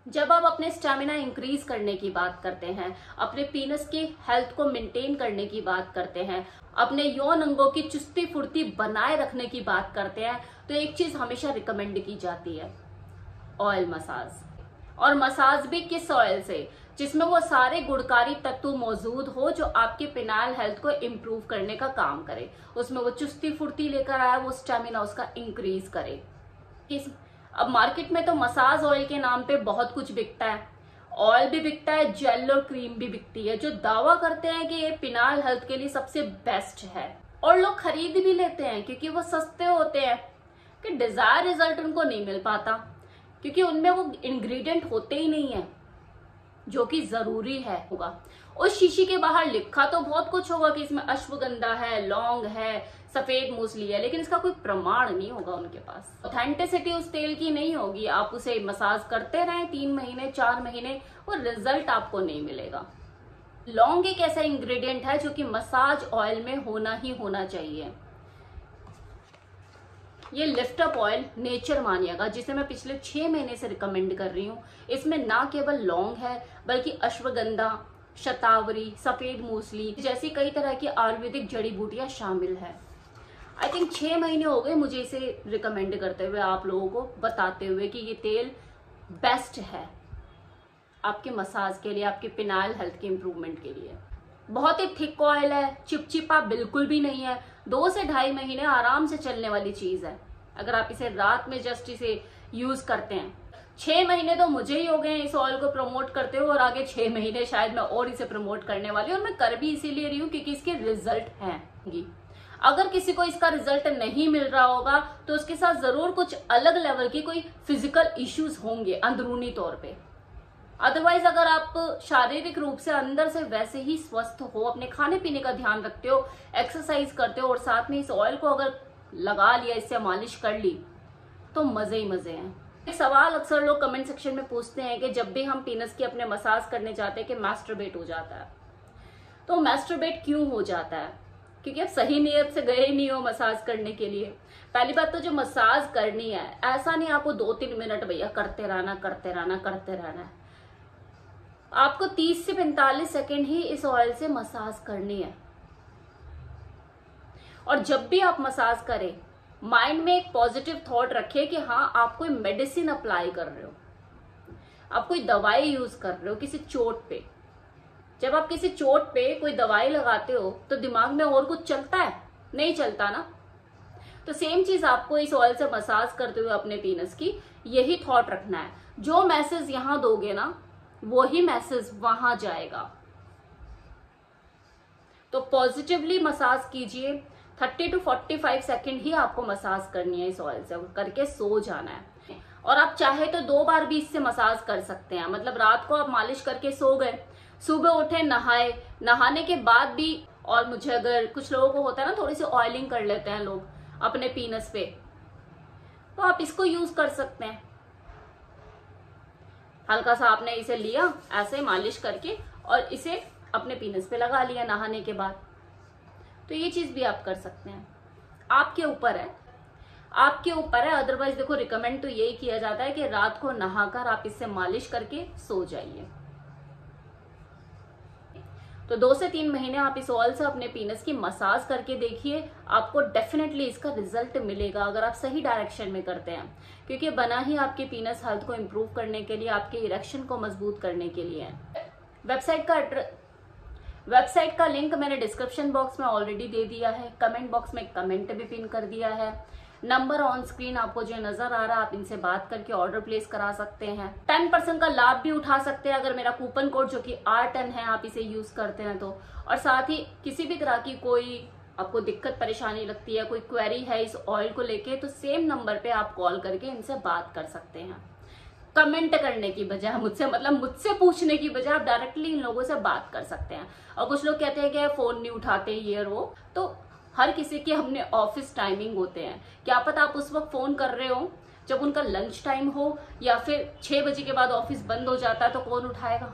जब आप अपने स्टेमिना इंक्रीज करने की बात करते हैं, अपने पीनस की हेल्थ को मेंटेन करने की बात करते हैं, अपने यौन अंगों की चुस्ती फुर्ती बनाए रखने की बात करते हैं, तो एक चीज हमेशा रिकमेंड की जाती है, ऑयल मसाज। और मसाज भी किस ऑयल से? जिसमें वो सारे गुणकारी तत्व मौजूद हो जो आपके पिनाइल हेल्थ को इम्प्रूव करने का काम करे। उसमें वो चुस्ती फुर्ती लेकर आया, वो स्टेमिना उसका इंक्रीज करे। अब मार्केट में तो मसाज ऑयल के नाम पे बहुत कुछ बिकता है। ऑयल भी बिकता है, जेल और क्रीम भी बिकती है, जो दावा करते हैं कि ये पिनाइल हेल्थ के लिए सबसे बेस्ट है। और लोग खरीद भी लेते हैं क्योंकि वो सस्ते होते हैं, कि डिजायर रिजल्ट उनको नहीं मिल पाता क्योंकि उनमें वो इंग्रेडिएंट होते ही नहीं है जो कि जरूरी है होगा। उस शीशी के बाहर लिखा तो बहुत कुछ होगा कि इसमें अश्वगंधा है, लौंग है, सफेद मूसली है, लेकिन इसका कोई प्रमाण नहीं होगा उनके पास। ऑथेंटिसिटी उस तेल की नहीं होगी। आप उसे मसाज करते रहें 3 महीने 4 महीने, और रिजल्ट आपको नहीं मिलेगा। लौंग एक ऐसा इंग्रेडिएंट है जो कि मसाज ऑयल में होना ही होना चाहिए। ये लिफ्ट अप ऑयल नेचर मानिएगा, जिसे मैं पिछले 6 महीने से रिकमेंड कर रही हूँ। इसमें ना केवल लौंग है बल्कि अश्वगंधा, शतावरी, सफेद मूसली जैसी कई तरह की आयुर्वेदिक जड़ी बूटियां शामिल है। आई थिंक 6 महीने हो गए मुझे इसे रिकमेंड करते हुए, आप लोगों को बताते हुए कि ये तेल बेस्ट है आपके मसाज के लिए, आपके पिनाइल हेल्थ के इम्प्रूवमेंट के लिए। बहुत ही थिक ऑयल है, चिपचिपा बिल्कुल भी नहीं है। 2 से 2.5 महीने आराम से चलने वाली चीज है अगर आप इसे रात में जस्ट इसे यूज करते हैं। 6 महीने तो मुझे ही हो गए इस ऑयल को प्रमोट करते हुए, और आगे 6 महीने शायद मैं और इसे प्रमोट करने वाली हूँ। और मैं कर भी इसीलिए रही हूँ क्योंकि इसके रिजल्ट हैं। अगर किसी को इसका रिजल्ट नहीं मिल रहा होगा तो उसके साथ जरूर कुछ अलग लेवल की कोई फिजिकल इश्यूज होंगे अंदरूनी तौर पे। अदरवाइज अगर आप शारीरिक रूप से अंदर से वैसे ही स्वस्थ हो, अपने खाने पीने का ध्यान रखते हो, एक्सरसाइज करते हो, और साथ में इस ऑयल को अगर लगा लिया, इससे मालिश कर ली, तो मजे ही मजे हैं। एक सवाल अक्सर लोग कमेंट सेक्शन में पूछते हैं कि जब भी हम पीनस की अपने मसाज करने जाते हैं कि मैस्टरबेट हो जाता है। तो मैस्टरबेट क्यों हो जाता है? क्योंकि आप सही नियत से गए नहीं हो मसाज करने के लिए। पहली बात तो जो मसाज करनी है, ऐसा नहीं आपको 2-3 मिनट भैया करते रहना करते रहना करते रहना है। आपको 30 से 45 सेकेंड ही इस ऑयल से मसाज करनी है। और जब भी आप मसाज करें, माइंड में एक पॉजिटिव थॉट रखें कि हाँ आप कोई मेडिसिन अप्लाई कर रहे हो, आप कोई दवाई यूज कर रहे हो किसी चोट पे। जब आप किसी चोट पे कोई दवाई लगाते हो तो दिमाग में और कुछ चलता है? नहीं चलता ना। तो सेम चीज आपको इस ऑयल से मसाज करते हुए अपने पीनस की यही थॉट रखना है। जो मैसेज यहां दोगे ना, वही मैसेज वहां जाएगा। तो पॉजिटिवली मसाज कीजिए। 30 to 45 सेकेंड ही आपको मसाज करनी है इस ऑयल से, करके सो जाना है। और आप चाहे तो 2 बार भी इससे मसाज कर सकते हैं। मतलब रात को आप मालिश करके सो गए, सुबह उठे, नहाए, नहाने के बाद भी, और मुझे अगर कुछ लोगों को होता है ना थोड़ी सी ऑयलिंग कर लेते हैं लोग अपने पीनस पे, तो आप इसको यूज कर सकते हैं। हल्का सा आपने इसे लिया ऐसे मालिश करके और इसे अपने पीनस पे लगा लिया नहाने के बाद, तो ये चीज भी आप कर सकते हैं। आपके ऊपर है, आपके ऊपर है। अदरवाइज देखो, रिकमेंड तो यही किया जाता है कि रात को नहाकर आप इससे मालिश करके सो जाइए। तो 2 से 3 महीने आप इस ऑयल से अपने पीनस की मसाज करके देखिए, आपको डेफिनेटली इसका रिजल्ट मिलेगा अगर आप सही डायरेक्शन में करते हैं। क्योंकि बना ही आपके पीनस हेल्थ को इम्प्रूव करने के लिए, आपके इरेक्शन को मजबूत करने के लिए है। वेबसाइट का लिंक मैंने डिस्क्रिप्शन बॉक्स में ऑलरेडी दे दिया है, कमेंट बॉक्स में कमेंट भी पिन कर दिया है। नंबर ऑन स्क्रीन आपको जो नजर आ रहा है, आप इनसे बात करके ऑर्डर प्लेस करा सकते हैं। 10% का लाभ भी उठा सकते हैं अगर मेरा कूपन कोड जो कि R10 है आप इसे यूज करते हैं तो। और साथ ही किसी भी तरह की कोई आपको दिक्कत परेशानी लगती है, कोई क्वेरी है इस ऑयल को लेके, तो सेम नंबर पे आप कॉल करके इनसे बात कर सकते हैं। कमेंट करने की बजाय मुझसे पूछने की बजाय आप डायरेक्टली इन लोगों से बात कर सकते हैं। और कुछ लोग कहते हैं कि फोन नहीं उठाते ये और वो, तो हर किसी के अपने ऑफिस टाइमिंग होते हैं। क्या पता आप उस वक्त फोन कर रहे हो जब उनका लंच टाइम हो, या फिर 6 बजे के बाद ऑफिस बंद हो जाता है, तो कौन उठाएगा?